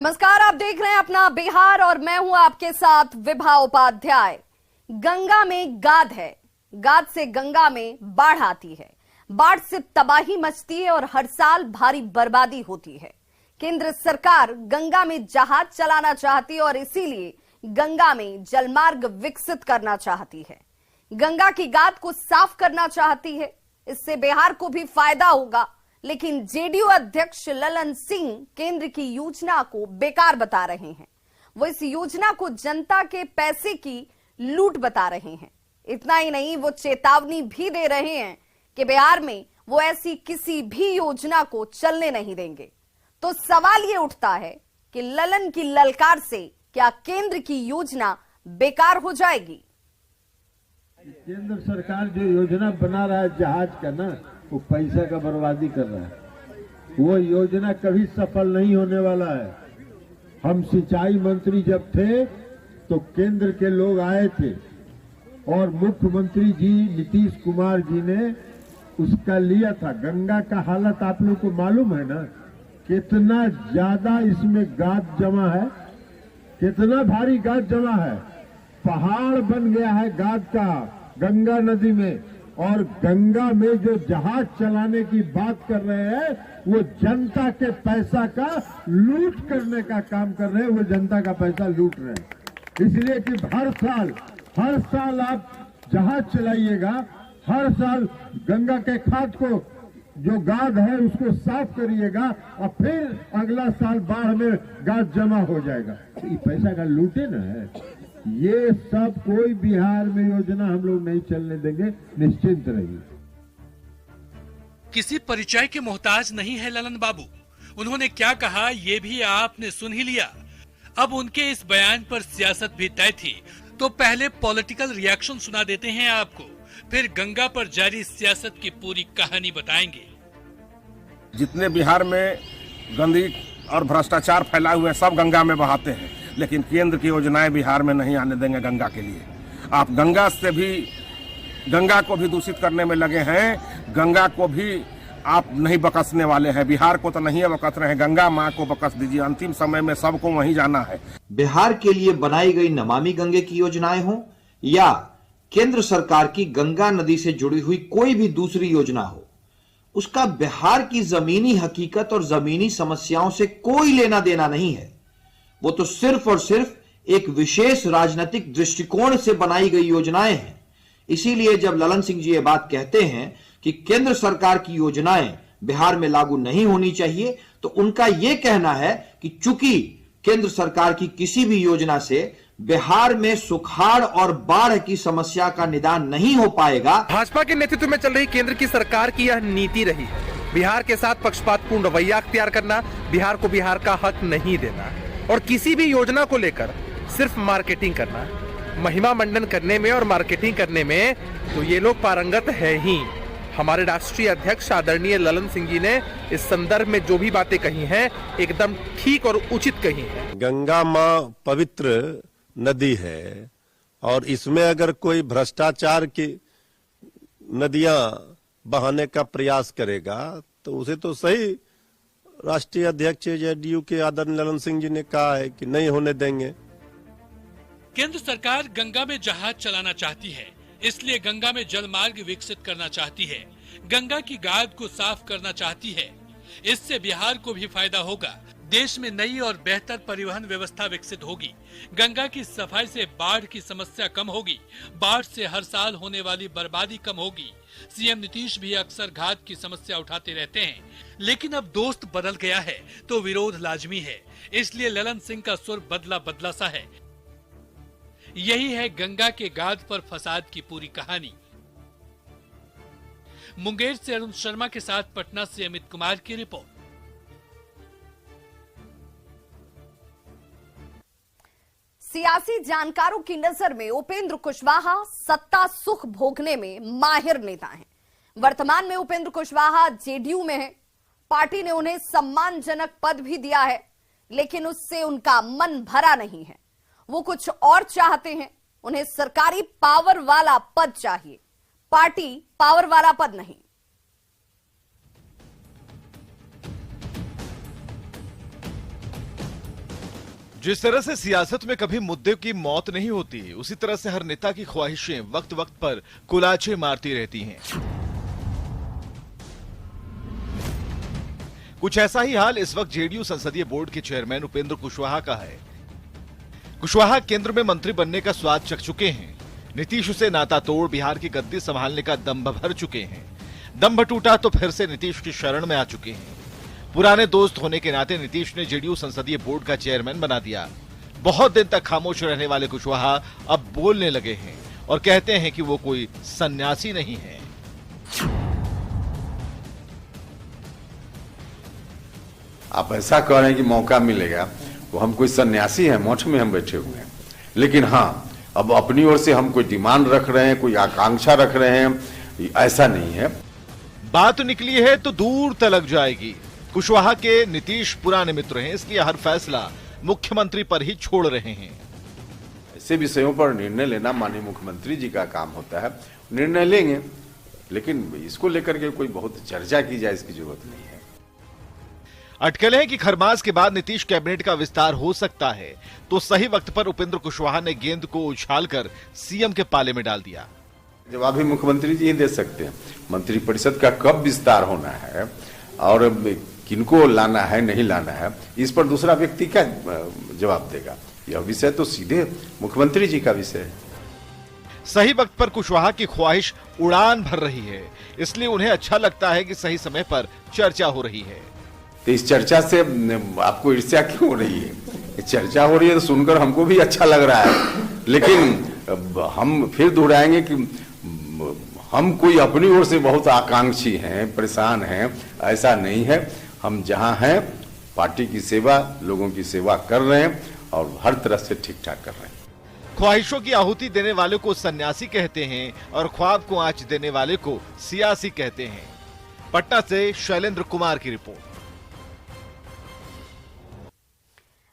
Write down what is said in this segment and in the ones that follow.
नमस्कार, आप देख रहे हैं अपना बिहार और मैं हूं आपके साथ विभा उपाध्याय। गंगा में गाद है, गाद से गंगा में बाढ़ आती है, बाढ़ से तबाही मचती है और हर साल भारी बर्बादी होती है। केंद्र सरकार गंगा में जहाज चलाना चाहती है और इसीलिए गंगा में जलमार्ग विकसित करना चाहती है, गंगा की गाद को साफ करना चाहती है। इससे बिहार को भी फायदा होगा, लेकिन जेडीयू अध्यक्ष ललन सिंह केंद्र की योजना को बेकार बता रहे हैं। वो इस योजना को जनता के पैसे की लूट बता रहे हैं। इतना ही नहीं, वो चेतावनी भी दे रहे हैं कि बिहार में वो ऐसी किसी भी योजना को चलने नहीं देंगे। तो सवाल ये उठता है कि ललन की ललकार से क्या केंद्र की योजना बेकार हो जाएगी? केंद्र सरकार जो योजना बना रहा है जहाज का ना, वो पैसा का बर्बादी कर रहा है। वो योजना कभी सफल नहीं होने वाला है। हम सिंचाई मंत्री जब थे तो केंद्र के लोग आए थे और मुख्यमंत्री जी नीतीश कुमार जी ने उसका लिया था। गंगा का हालत आप लोग को मालूम है ना, कितना ज्यादा इसमें गाद जमा है, कितना भारी गाद जमा है। पहाड़ बन गया है गाद का गंगा नदी में। और गंगा में जो जहाज चलाने की बात कर रहे हैं, वो जनता के पैसा का लूट करने का काम कर रहे हैं। वो जनता का पैसा लूट रहे हैं, इसलिए कि हर साल आप जहाज चलाइएगा, हर साल गंगा के खाद को जो गाद है उसको साफ करिएगा और फिर अगला साल बाढ़ में गाद जमा हो जाएगा। ये पैसा का लूटे ना है। ये सब कोई बिहार में योजना हम लोग नहीं चलने देंगे, निश्चिंत रहिए। किसी परिचय के मोहताज नहीं है ललन बाबू। उन्होंने क्या कहा ये भी आपने सुन ही लिया। अब उनके इस बयान पर सियासत भी तय थी, तो पहले पॉलिटिकल रिएक्शन सुना देते हैं आपको, फिर गंगा पर जारी सियासत की पूरी कहानी बताएंगे। जितने बिहार में गंदगी और भ्रष्टाचार फैला हुए सब गंगा में बहाते हैं, लेकिन केंद्र की योजनाएं बिहार में नहीं आने देंगे गंगा के लिए। आप गंगा को भी दूषित करने में लगे हैं। गंगा को भी आप नहीं बकसने वाले हैं। बिहार को तो नहीं बकस रहे हैं, गंगा माँ को बकस दीजिए। अंतिम समय में सबको वहीं जाना है। बिहार के लिए बनाई गई नमामि गंगे की योजनाएं हो या केंद्र सरकार की गंगा नदी से जुड़ी हुई कोई भी दूसरी योजना हो, उसका बिहार की जमीनी हकीकत और जमीनी समस्याओं से कोई लेना देना नहीं है। वो तो सिर्फ और सिर्फ एक विशेष राजनीतिक दृष्टिकोण से बनाई गई योजनाएं हैं। इसीलिए जब ललन सिंह जी ये बात कहते हैं कि केंद्र सरकार की योजनाएं बिहार में लागू नहीं होनी चाहिए, तो उनका यह कहना है कि चूंकि केंद्र सरकार की किसी भी योजना से बिहार में सुखाड़ और बाढ़ की समस्या का निदान नहीं हो पाएगा। भाजपा के नेतृत्व में चल रही केंद्र की सरकार की यह नीति रही है, बिहार के साथ पक्षपातपूर्ण रवैया अख्तियार करना, बिहार को बिहार का हक नहीं देना और किसी भी योजना को लेकर सिर्फ मार्केटिंग करना, महिमा मंडन करने में और मार्केटिंग करने में तो ये लोग पारंगत है ही। हमारे राष्ट्रीय अध्यक्ष आदरणीय ललन सिंह जी ने इस संदर्भ में जो भी बातें कही हैं एकदम ठीक और उचित कही हैं। गंगा माँ पवित्र नदी है और इसमें अगर कोई भ्रष्टाचार की नदियां बहाने का प्रयास करेगा तो उसे तो सही राष्ट्रीय अध्यक्ष जेडीयू के आदरणीय ललन सिंह जी ने कहा है कि नहीं होने देंगे। केंद्र सरकार गंगा में जहाज चलाना चाहती है, इसलिए गंगा में जल मार्ग विकसित करना चाहती है, गंगा की गाद को साफ करना चाहती है। इससे बिहार को भी फायदा होगा, देश में नई और बेहतर परिवहन व्यवस्था विकसित होगी, गंगा की सफाई से बाढ़ की समस्या कम होगी, बाढ़ से हर साल होने वाली बर्बादी कम होगी। सीएम नीतीश भी अक्सर घात की समस्या उठाते रहते हैं, लेकिन अब दोस्त बदल गया है तो विरोध लाजमी है। इसलिए ललन सिंह का सुर बदला बदला सा है। यही है गंगा के गाद पर फसाद की पूरी कहानी। मुंगेर से अरुण शर्मा के साथ पटना से अमित कुमार की रिपोर्ट। सियासी जानकारों की नजर में उपेंद्र कुशवाहा सत्ता सुख भोगने में माहिर नेता हैं। वर्तमान में उपेंद्र कुशवाहा जेडीयू में है। पार्टी ने उन्हें सम्मानजनक पद भी दिया है, लेकिन उससे उनका मन भरा नहीं है। वो कुछ और चाहते हैं। उन्हें सरकारी पावर वाला पद चाहिए, पार्टी पावर वाला पद नहीं। जिस तरह से सियासत में कभी मुद्दे की मौत नहीं होती, उसी तरह से हर नेता की ख्वाहिशें वक्त वक्त पर कुलाचे मारती रहती हैं। कुछ ऐसा ही हाल इस वक्त जेडीयू संसदीय बोर्ड के चेयरमैन उपेंद्र कुशवाहा का है। कुशवाहा केंद्र में मंत्री बनने का स्वाद चख चुके हैं। नीतीश से नाता तोड़ बिहार की गद्दी संभालने का दंभ भर चुके हैं। दंभ टूटा तो फिर से नीतीश की शरण में आ चुके हैं। पुराने दोस्त होने के नाते नीतीश ने जेडीयू संसदीय बोर्ड का चेयरमैन बना दिया। बहुत दिन तक खामोश रहने वाले कुशवाहा अब बोलने लगे हैं और कहते हैं कि वो कोई सन्यासी नहीं है। आप ऐसा कह रहे हैं कि मौका मिलेगा, वो हम कोई सन्यासी हैं, मठ में हम बैठे हुए हैं। लेकिन हाँ, अब अपनी ओर से हम कोई डिमांड रख रहे हैं, कोई आकांक्षा रख रहे हैं, ऐसा नहीं है। बात निकली है तो दूर तलक जाएगी। कुशवाहा के नीतीश पुराने मित्र हैं, इसलिए हर फैसला मुख्यमंत्री पर ही छोड़ रहे हैं। ऐसे विषयों पर निर्णय लेना माननीय मुख्यमंत्री जी का काम होता है, निर्णय लेंगे, लेकिन इसको लेकर के कोई बहुत चर्चा की जाए इसकी जरूरत नहीं है। अटकलें हैं कि खरमास के बाद नीतीश कैबिनेट का विस्तार हो सकता है, तो सही वक्त पर उपेंद्र कुशवाहा ने गेंद को उछालकर सीएम के पाले में डाल दिया। जवाब भी मुख्यमंत्री जी ही दे सकते हैं। मंत्रिपरिषद का कब विस्तार होना है और किनको लाना है नहीं लाना है, इस पर दूसरा व्यक्ति क्या जवाब देगा? यह विषय तो सीधे मुख्यमंत्री जी का विषय है। सही वक्त पर कुशवाहा की ख्वाहिश उड़ान भर रही है, इसलिए उन्हें अच्छा लगता है कि सही समय पर चर्चा हो रही है। तो इस चर्चा से आपको ईर्ष्या क्यों हो रही है? चर्चा हो रही है तो सुनकर हमको भी अच्छा लग रहा है, लेकिन हम फिर दोहराएंगे कि हम कोई अपनी ओर से बहुत आकांक्षी हैं, परेशान हैं, ऐसा नहीं है। हम जहां हैं पार्टी की सेवा, लोगों की सेवा कर रहे हैं और हर तरह से ठीक ठाक कर रहे हैं। ख्वाहिशों की आहुति देने वाले को सन्यासी कहते हैं और ख्वाब को आंच देने वाले को सियासी कहते हैं। पटना से शैलेंद्र कुमार की रिपोर्ट।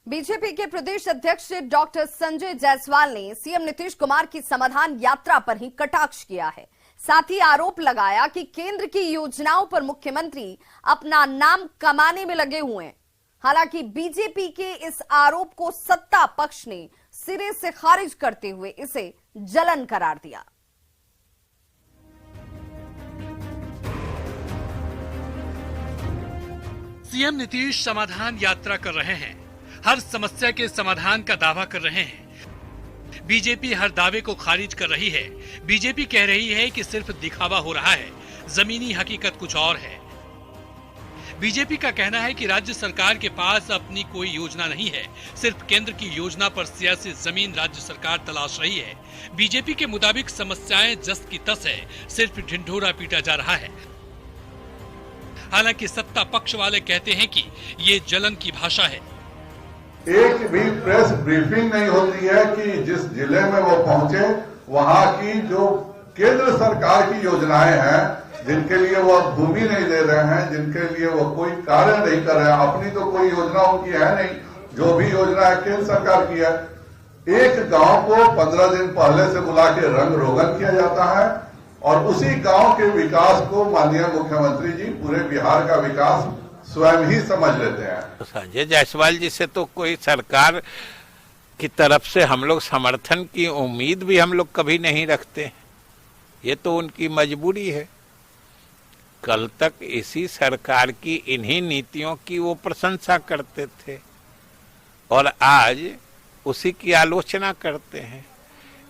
बीजेपी के प्रदेश अध्यक्ष डॉक्टर संजय जायसवाल ने सीएम नीतीश कुमार की समाधान यात्रा पर ही कटाक्ष किया है। साथ ही आरोप लगाया कि केंद्र की योजनाओं पर मुख्यमंत्री अपना नाम कमाने में लगे हुए हैं। हालांकि बीजेपी के इस आरोप को सत्ता पक्ष ने सिरे से खारिज करते हुए इसे जलन करार दिया। सीएम नीतीश समाधान यात्रा कर रहे हैं, हर समस्या के समाधान का दावा कर रहे हैं। बीजेपी हर दावे को खारिज कर रही है। बीजेपी कह रही है कि सिर्फ दिखावा हो रहा है, जमीनी हकीकत कुछ और है। बीजेपी का कहना है कि राज्य सरकार के पास अपनी कोई योजना नहीं है, सिर्फ केंद्र की योजना पर सियासी जमीन राज्य सरकार तलाश रही है। बीजेपी के मुताबिक समस्याएं जस की तस है, सिर्फ ढिंढोरा पीटा जा रहा है। हालांकि सत्ता पक्ष वाले कहते हैं कि ये जलन की भाषा है। एक भी प्रेस ब्रीफिंग नहीं होती है कि जिस जिले में वो पहुंचे वहां की जो केंद्र सरकार की योजनाएं हैं, जिनके लिए वो भूमि नहीं दे रहे हैं, जिनके लिए वो कोई कार्य नहीं कर रहे हैं, अपनी तो कोई योजना उनकी है नहीं, जो भी योजना है केंद्र सरकार की है। एक गांव को 15 दिन पहले से बुला के रंग रोगन किया जाता है और उसी गांव के विकास को माननीय मुख्यमंत्री जी पूरे बिहार का विकास स्वयं ही समझ लेते हैं। संजय जायसवाल जी से तो कोई सरकार की तरफ से हम लोग समर्थन की उम्मीद भी हम लोग कभी नहीं रखते। ये तो उनकी मजबूरी है। कल तक इसी सरकार की इन्हीं नीतियों की वो प्रशंसा करते थे और आज उसी की आलोचना करते हैं।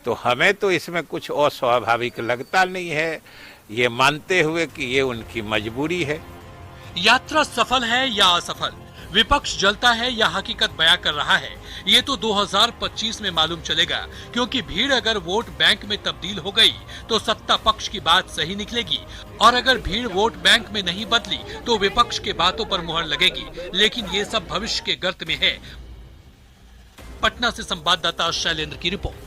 तो हमें तो इसमें कुछ अस्वाभाविक लगता नहीं है, ये मानते हुए कि ये उनकी मजबूरी है। यात्रा सफल है या असफल, विपक्ष जलता है या हकीकत बयां कर रहा है, ये तो 2025 में मालूम चलेगा। क्योंकि भीड़ अगर वोट बैंक में तब्दील हो गई तो सत्ता पक्ष की बात सही निकलेगी और अगर भीड़ वोट बैंक में नहीं बदली तो विपक्ष के बातों पर मुहर लगेगी। लेकिन ये सब भविष्य के गर्त में है। पटना से संवाददाता शैलेंद्र की रिपोर्ट।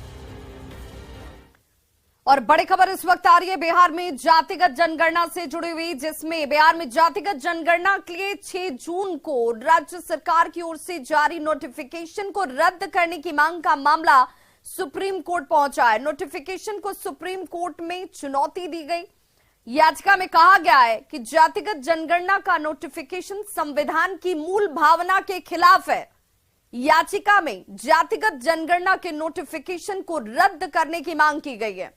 और बड़ी खबर इस वक्त आ रही है बिहार में जातिगत जनगणना से जुड़ी हुई, जिसमें बिहार में जातिगत जनगणना के लिए 6 जून को राज्य सरकार की ओर से जारी नोटिफिकेशन को रद्द करने की मांग का मामला सुप्रीम कोर्ट पहुंचा है। नोटिफिकेशन को सुप्रीम कोर्ट में चुनौती दी गई। याचिका में कहा गया है कि जातिगत जनगणना का नोटिफिकेशन संविधान की मूल भावना के खिलाफ है। याचिका में जातिगत जनगणना के नोटिफिकेशन को रद्द करने की मांग की गई है।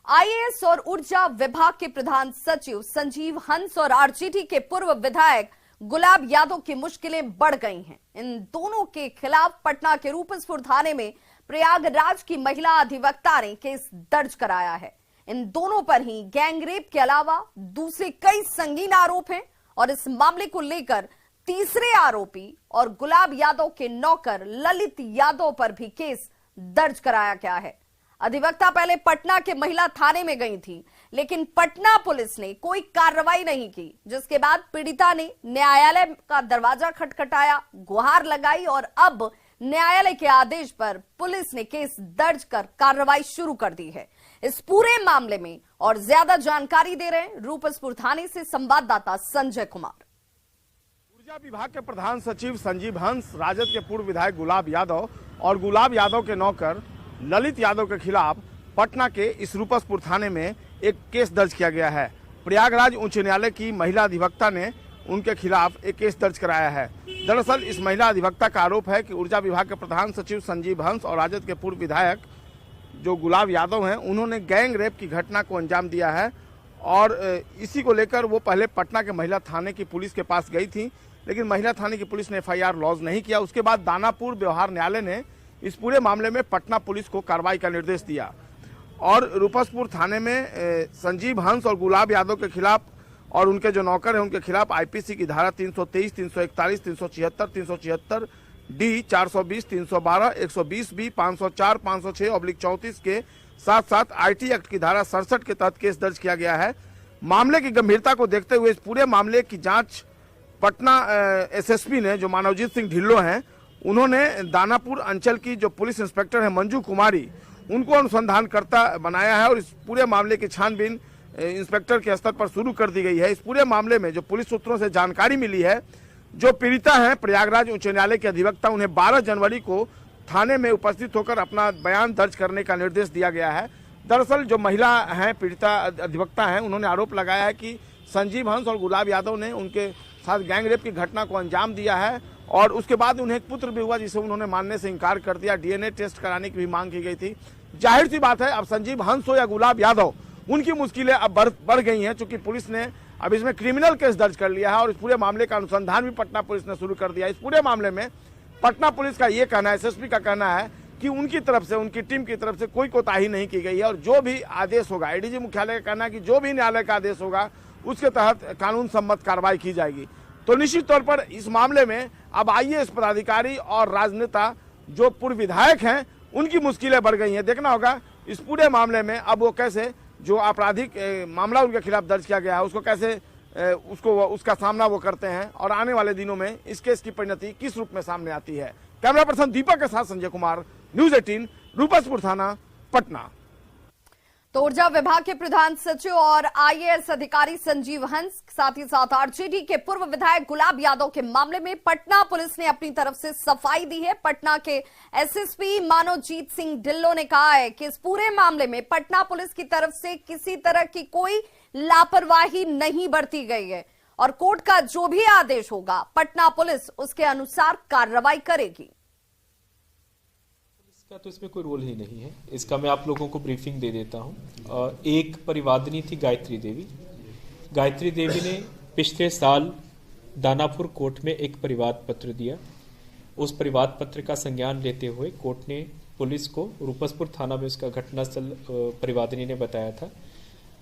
आईएएस और ऊर्जा विभाग के प्रधान सचिव संजीव हंस और आरजेडी के पूर्व विधायक गुलाब यादव की मुश्किलें बढ़ गई हैं। इन दोनों के खिलाफ पटना के रूपसपुर थाने में प्रयागराज की महिला अधिवक्ता ने केस दर्ज कराया है। इन दोनों पर ही गैंगरेप के अलावा दूसरे कई संगीन आरोप हैं और इस मामले को लेकर तीसरे आरोपी और गुलाब यादव के नौकर ललित यादव पर भी केस दर्ज कराया गया है। अधिवक्ता पहले पटना के महिला थाने में गई थी, लेकिन पटना पुलिस ने कोई कार्रवाई नहीं की, जिसके बाद पीड़िता ने न्यायालय का दरवाजा खटखटाया, गुहार लगाई और अब न्यायालय के आदेश पर पुलिस ने केस दर्ज कर कार्रवाई शुरू कर दी है। इस पूरे मामले में और ज्यादा जानकारी दे रहे हैं रूपसपुर थाने से संवाददाता संजय कुमार। ऊर्जा विभाग के प्रधान सचिव संजीव हंस, राजद के पूर्व विधायक गुलाब यादव और गुलाब यादव के नौकर ललित यादव के खिलाफ पटना के इस रूपसपुर थाने में एक केस दर्ज किया गया है। प्रयागराज उच्च न्यायालय की महिला अधिवक्ता ने उनके खिलाफ एक केस दर्ज कराया है। दरअसल इस महिला अधिवक्ता का आरोप है कि ऊर्जा विभाग के प्रधान सचिव संजीव हंस और राजद के पूर्व विधायक जो गुलाब यादव हैं, उन्होंने गैंग रेप की घटना को अंजाम दिया है और इसी को लेकर वो पहले पटना के महिला थाने की पुलिस के पास गई थी, लेकिन महिला थाने की पुलिस ने एफआईआर लॉन्च नहीं किया। उसके बाद दानापुर व्यवहार न्यायालय ने इस पूरे मामले में पटना पुलिस को कार्रवाई का निर्देश दिया और रूपसपुर थाने में संजीव हंस और गुलाब यादव के खिलाफ और उनके जो नौकर हैं उनके खिलाफ आईपीसी की धारा 323, 341, 376, 376 डी, 420, 312, 120 बी, 504, 506/34 के साथ साथ आईटी एक्ट की धारा 67 के तहत केस दर्ज किया गया है। मामले की गंभीरता को देखते हुए इस पूरे मामले की जांच पटना एसएसपी ने, जो मानवजीत सिंह ढिल्लो हैं, उन्होंने दानापुर अंचल की जो पुलिस इंस्पेक्टर है मंजू कुमारी, उनको अनुसंधानकर्ता बनाया है और इस पूरे मामले की छानबीन इंस्पेक्टर के स्तर पर शुरू कर दी गई है। इस पूरे मामले में जो पुलिस सूत्रों से जानकारी मिली है, जो पीड़िता हैं प्रयागराज उच्च न्यायालय के अधिवक्ता, उन्हें 12 जनवरी को थाने में उपस्थित होकर अपना बयान दर्ज करने का निर्देश दिया गया है। दरअसल जो महिला हैं, पीड़िता अधिवक्ता हैं, उन्होंने आरोप लगाया है कि संजीव हंस और गुलाब यादव ने उनके साथ गैंगरेप की घटना को अंजाम दिया है और उसके बाद उन्हें एक पुत्र भी हुआ जिसे उन्होंने मानने से इनकार कर दिया। डीएनए टेस्ट कराने की भी मांग की गई थी। जाहिर सी बात है, अब संजीव हंस हो या गुलाब यादव, उनकी मुश्किलें अब बढ़ गई हैं, चूंकि पुलिस ने अब इसमें क्रिमिनल केस दर्ज कर लिया है और इस पूरे मामले का अनुसंधान भी पटना पुलिस ने शुरू कर दिया। इस पूरे मामले में पटना पुलिस का ये कहना है, एसएसपी का कहना है कि उनकी तरफ से, उनकी टीम की तरफ से कोई कोताही नहीं की गई है और जो भी आदेश होगा, एडीजी मुख्यालय का कहना है कि जो भी न्यायालय का आदेश होगा उसके तहत कानून सम्मत कार्रवाई की जाएगी। तो निश्चित तौर पर इस मामले में अब आईएएस पदाधिकारी और राजनेता जो पूर्व विधायक हैं, उनकी मुश्किलें बढ़ गई हैं। देखना होगा इस पूरे मामले में अब वो कैसे, जो आपराधिक मामला उनके खिलाफ दर्ज किया गया है, उसको कैसे उसका सामना वो करते हैं और आने वाले दिनों में इस केस की परिणति किस रूप में सामने आती है। कैमरा पर्सन दीपक के साथ संजय कुमार, न्यूज 18, रूपसपुर थाना, पटना। तो ऊर्जा विभाग के प्रधान सचिव और आईएएस अधिकारी संजीव हंस, साथ ही साथ आरजेडी के पूर्व विधायक गुलाब यादव के मामले में पटना पुलिस ने अपनी तरफ से सफाई दी है। पटना के एसएसपी मानवजीत सिंह ढिल्लो ने कहा है कि इस पूरे मामले में पटना पुलिस की तरफ से किसी तरह की कोई लापरवाही नहीं बरती गई है और कोर्ट का जो भी आदेश होगा पटना पुलिस उसके अनुसार कार्रवाई करेगी। का तो इसमें कोई रोल ही नहीं है, इसका मैं आप लोगों को ब्रीफिंग दे देता हूं। एक परिवादिनी थी गायत्री देवी। गायत्री देवी ने पिछले साल दानापुर कोर्ट में एक परिवाद पत्र दिया। उस परिवाद पत्र का संज्ञान लेते हुए कोर्ट ने पुलिस को रूपसपुर थाना में उसका घटनास्थल परिवादिनी ने बताया था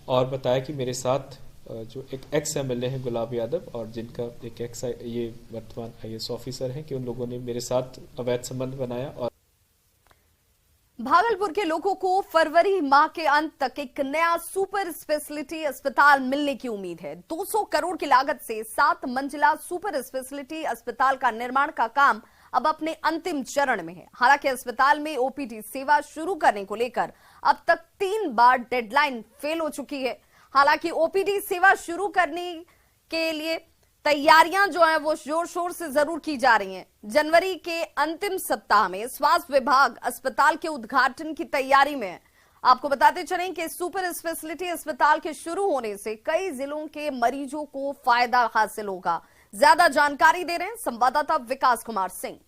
और बताया कि मेरे साथ जो एक एक्स एमएलए हैं गुलाब यादव और जिनका एक एक्स ये वर्तमान आईएएस ऑफिसर हैं, कि उन लोगों ने मेरे साथ अवैध संबंध बनाया। और भागलपुर के लोगों को फरवरी माह के अंत तक एक नया सुपर स्पेशलिटी अस्पताल मिलने की उम्मीद है। 200 करोड़ की लागत से 7 मंजिला सुपर स्पेशलिटी अस्पताल का निर्माण का काम अब अपने अंतिम चरण में है। हालांकि अस्पताल में ओपीडी सेवा शुरू करने को लेकर अब तक 3 बार डेडलाइन फेल हो चुकी है। हालांकि ओपीडी सेवा शुरू करने के लिए तैयारियां जो है वो जोर शोर से जरूर की जा रही हैं। जनवरी के अंतिम सप्ताह में स्वास्थ्य विभाग अस्पताल के उद्घाटन की तैयारी में है। आपको बताते चलें कि सुपर स्पेशलिटी अस्पताल के शुरू होने से कई जिलों के मरीजों को फायदा हासिल होगा। ज्यादा जानकारी दे रहे हैं संवाददाता विकास कुमार सिंह।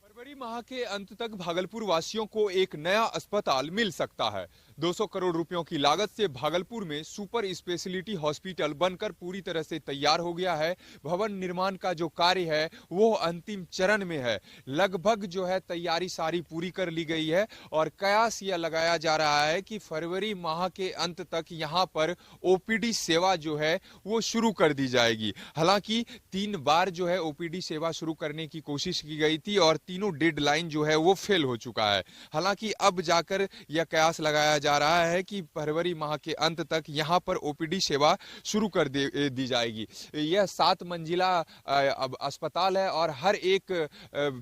फरवरी माह के अंत तक भागलपुर वासियों को एक नया अस्पताल मिल सकता है। 200 करोड़ रुपयों की लागत से भागलपुर में सुपर स्पेशलिटी हॉस्पिटल बनकर पूरी तरह से तैयार हो गया है। भवन निर्माण का जो कार्य है वो अंतिम चरण में है। लगभग जो है तैयारी सारी पूरी कर ली गई है और कयास यह लगाया जा रहा है कि फरवरी माह के अंत तक यहाँ पर ओपीडी सेवा जो है वो शुरू कर दी जाएगी। हालांकि 3 बार जो है ओपीडी सेवा शुरू करने की कोशिश की गई थी और तीनों डेडलाइन जो है वो फेल हो चुका है। हालांकि अब जाकर यह कयास लगाया जा रहा है कि फरवरी माह के अंत तक यहां पर ओपीडी सेवा शुरू कर दी जाएगी। यह 7 मंजिला अस्पताल है और हर एक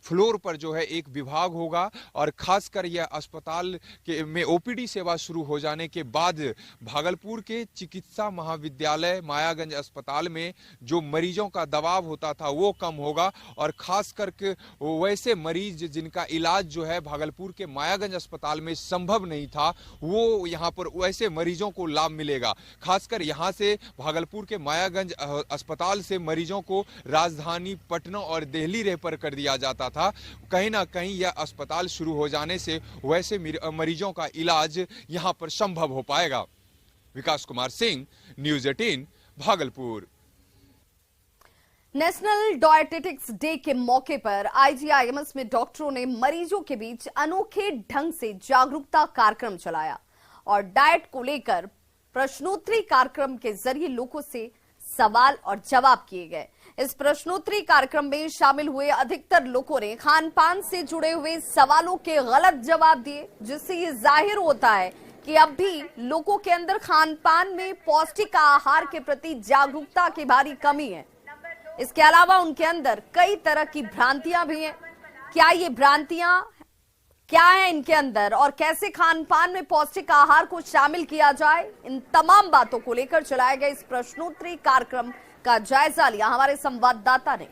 फ्लोर पर जो है एक विभाग होगा और खासकर यह अस्पताल में ओपीडी सेवा शुरू हो जाने के बाद भागलपुर के चिकित्सा महाविद्यालय मायागंज अस्पताल में जो मरीजों का दबाव होता था वो कम होगा और खास करके वैसे मरीज जिनका इलाज जो है भागलपुर के मायागंज अस्पताल में संभव नहीं था वो यहाँ पर वैसे मरीजों को लाभ मिलेगा। खासकर यहाँ से भागलपुर के मायागंज अस्पताल से मरीजों को राजधानी पटना और दिल्ली रेफर कर दिया जाता था। कहीं ना कहीं यह अस्पताल शुरू हो जाने से वैसे मरीजों का इलाज यहाँ पर संभव हो पाएगा। Vikas Kumar Singh, news 18 Bhagalpur. National dietetics day के मौके पर आईजीआईएमएस में डॉक्टरों ने मरीजों के बीच अनोखे ढंग से जागरूकता कार्यक्रम चलाया और डाइट को लेकर प्रश्नोत्तरी कार्यक्रम के जरिए लोगों से सवाल और जवाब किए गए। इस प्रश्नोत्तरी कार्यक्रम में शामिल हुए अधिकतर लोगों ने खान पान से जुड़े हुए सवालों के गलत जवाब दिए, जिससे ये जाहिर होता है कि अब भी लोगों के अंदर खान पान में पौष्टिक आहार के प्रति जागरूकता की भारी कमी है। इसके अलावा उनके अंदर कई तरह की भ्रांतियां भी हैं। क्या ये भ्रांतियां क्या है इनके अंदर और कैसे खान पान में पौष्टिक आहार को शामिल किया जाए, इन तमाम बातों को लेकर चलाए गए इस प्रश्नोत्तरी कार्यक्रम का जायजा लिया हमारे संवाददाता ने।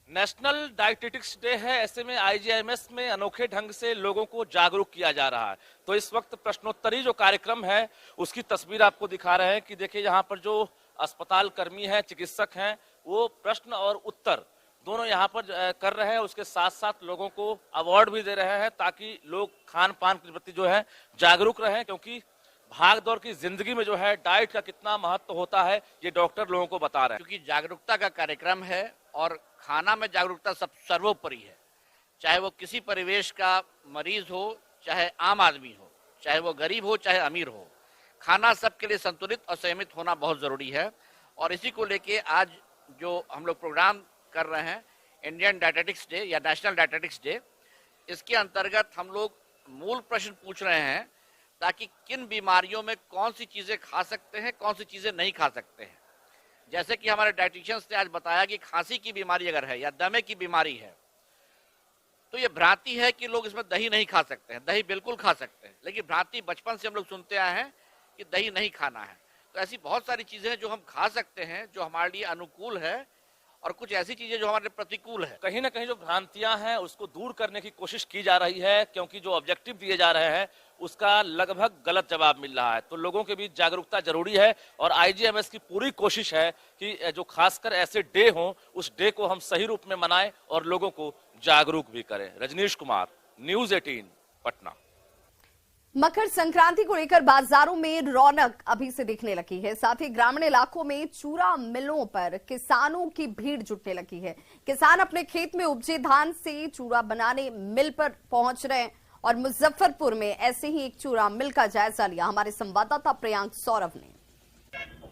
नेशनल डायटेटिक्स डे है, ऐसे में आईजीआईएमएस में अनोखे ढंग से लोगों को जागरूक किया जा रहा है। तो इस वक्त प्रश्नोत्तरी जो कार्यक्रम है उसकी तस्वीर आपको दिखा रहे हैं कि देखिए यहाँ पर जो अस्पताल कर्मी है, चिकित्सक हैं, वो प्रश्न और उत्तर दोनों यहाँ पर कर रहे हैं। उसके साथ साथ लोगों को अवार्ड भी दे रहे हैं ताकि लोग खान पान के प्रति जो है जागरूक रहें, क्योंकि भाग दौड़ की जिंदगी में जो है डाइट का कितना महत्व होता है ये डॉक्टर लोगों को बता रहे हैं। क्योंकि जागरूकता का कार्यक्रम है और खाना में जागरूकता सब सर्वोपरि है। चाहे वो किसी परिवेश का मरीज हो, चाहे आम आदमी हो, चाहे वो गरीब हो, चाहे अमीर हो, खाना सबके लिए संतुलित और संयमित होना बहुत जरूरी है। और इसी को लेके आज जो हम लोग प्रोग्राम कर रहे हैं इंडियन डायटेटिक्स डे या नेशनल डायटेटिक्स डे, इसके अंतर्गत हम लोग मूल प्रश्न पूछ रहे हैं ताकि किन बीमारियों में कौन सी चीजें खा सकते हैं, कौन सी चीजें नहीं खा सकते हैं। जैसे कि हमारे डायटिशियंस ने आज बताया कि खांसी की बीमारी अगर है या दमे की बीमारी है तो ये भ्रांति है कि लोग इसमें दही नहीं खा सकते हैं। दही बिल्कुल खा सकते हैं, लेकिन भ्रांति बचपन से हम लोग सुनते आए हैं कि दही नहीं खाना है। तो ऐसी बहुत सारी चीजें हैं जो हम खा सकते हैं, जो हमारे लिए अनुकूल है, और कुछ ऐसी चीजें जो हमारे प्रतिकूल है। कहीं ना कहीं जो भ्रांतियां हैं उसको दूर करने की कोशिश की जा रही है, क्योंकि जो ऑब्जेक्टिव दिए जा रहे हैं उसका लगभग गलत जवाब मिल रहा है। तो लोगों के बीच जागरूकता जरूरी है और आईजीआईएमएस की पूरी कोशिश है कि जो खासकर ऐसे डे हों उस डे को हम सही रूप में मनाएं और लोगों को जागरूक भी करें। रजनीश कुमार, न्यूज़ 18 पटना। मकर संक्रांति को लेकर बाजारों में रौनक अभी से दिखने लगी है। साथ ही ग्रामीण इलाकों में चूरा मिलों पर किसानों की भीड़ जुटने लगी है। किसान अपने खेत में उपजे धान से चूरा बनाने मिल पर पहुंच रहे हैं और मुजफ्फरपुर में ऐसे ही एक चूरा मिल का जायजा लिया हमारे संवाददाता प्रियांक सौरभ ने।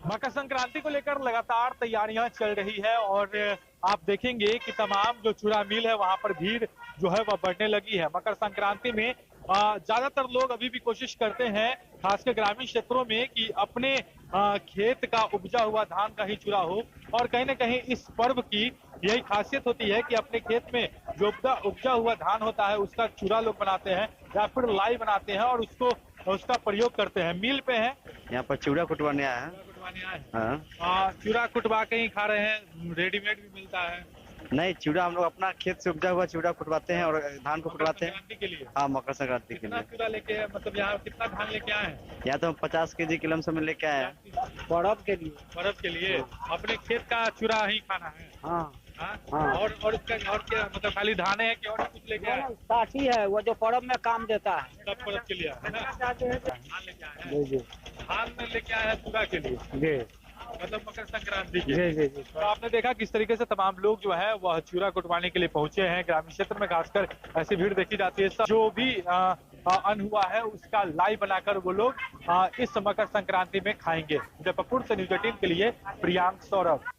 मकर संक्रांति को लेकर लगातार तैयारियां चल रही है और आप देखेंगे कि तमाम जो चूरा मिल है वहां पर भीड़ जो है वह बढ़ने लगी है। मकर संक्रांति में ज्यादातर लोग अभी भी कोशिश करते हैं, खासकर ग्रामीण क्षेत्रों में, कि अपने खेत का उपजा हुआ धान का ही चूरा हो। और कहीं ना कहीं इस पर्व की यही खासियत होती है कि अपने खेत में जो उपजा हुआ धान होता है उसका चूरा लोग बनाते हैं या फिर लाई बनाते हैं और उसका प्रयोग करते हैं। मिल पे है, यहाँ पर चूरा कुटवाने आया है। चूरा कुटवा के ही खा रहे हैं, रेडीमेड भी मिलता है। नहीं, चिवड़ा हम लोग अपना खेत से उपजा हुआ चिवड़ा कुटवाते हैं और धान को कुटवाते हैं संक्रांति के लिए। हाँ, मकर संक्रांति के लिए। चूड़ा लेके मतलब यहाँ कितना धान लेके आए हैं? यहाँ तो हम 50 केजी के लमसम में लेके आए हैं पर्व के लिए। पर्व के लिए अपने खेत का चूड़ा ही खाना है। हाँ हाँ। और इसका और क्या मतलब खाली धाने है कि और कुछ लेके आए? साथी है वो जो पर्व में काम देता है। सब पर्व के लिए है ना? धान लेके आए हैं। धान में लेके आए हैं चूड़ा के लिए मतलब मकर संक्रांति के। तो आपने देखा किस तरीके से तमाम लोग जो है वह चूड़ा कुटवाने के लिए पहुंचे हैं। ग्रामीण क्षेत्र में खासकर ऐसी भीड़ देखी जाती है। जो भी अन्न हुआ है उसका लाई बनाकर वो लोग इस मकर संक्रांति में खाएंगे। मुजफ्फरपुर से न्यूज 18 के लिए प्रियांक सौरभ।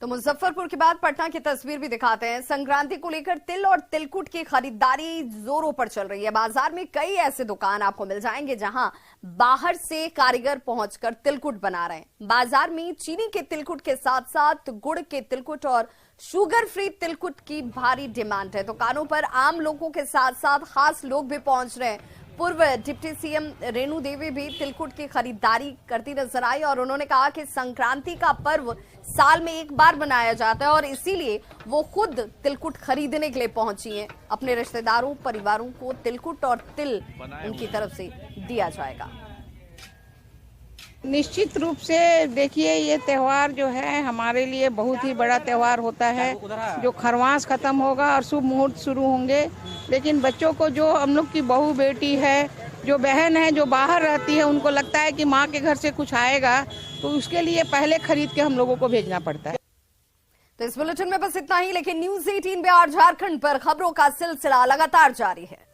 तो मुजफ्फरपुर के बाद पटना की तस्वीर भी दिखाते हैं। संक्रांति को लेकर तिल और तिलकुट की खरीदारी जोरों पर चल रही है। बाजार में कई ऐसे दुकान आपको मिल जाएंगे जहां बाहर से कारीगर पहुंचकर तिलकुट बना रहे हैं। बाजार में चीनी के तिलकुट के साथ साथ गुड़ के तिलकुट और शुगर फ्री तिलकुट की भारी डिमांड है। दुकानों पर आम लोगों के साथ साथ खास लोग भी पहुंच रहे हैं। पूर्व डिप्टी सीएम रेणु देवी भी तिलकुट की खरीदारी करती नजर आई और उन्होंने कहा कि संक्रांति का पर्व साल में एक बार मनाया जाता है और इसीलिए वो खुद तिलकुट खरीदने के लिए पहुंची हैं। अपने रिश्तेदारों परिवारों को तिलकुट और तिल उनकी तरफ से दिया जाएगा। निश्चित रूप से देखिए, ये त्योहार जो है हमारे लिए बहुत ही बड़ा त्योहार होता है। जो खरवास खत्म होगा और शुभ मुहूर्त शुरू होंगे, लेकिन बच्चों को जो हम लोग की बहू बेटी है, जो बहन है, जो बाहर रहती है, उनको लगता है कि माँ के घर से कुछ आएगा, तो उसके लिए पहले खरीद के हम लोगों को भेजना पड़ता है। तो इस बुलेटिन में बस इतना ही, लेकिन न्यूज 18 बिहार झारखंड पर खबरों का सिलसिला लगातार जारी है।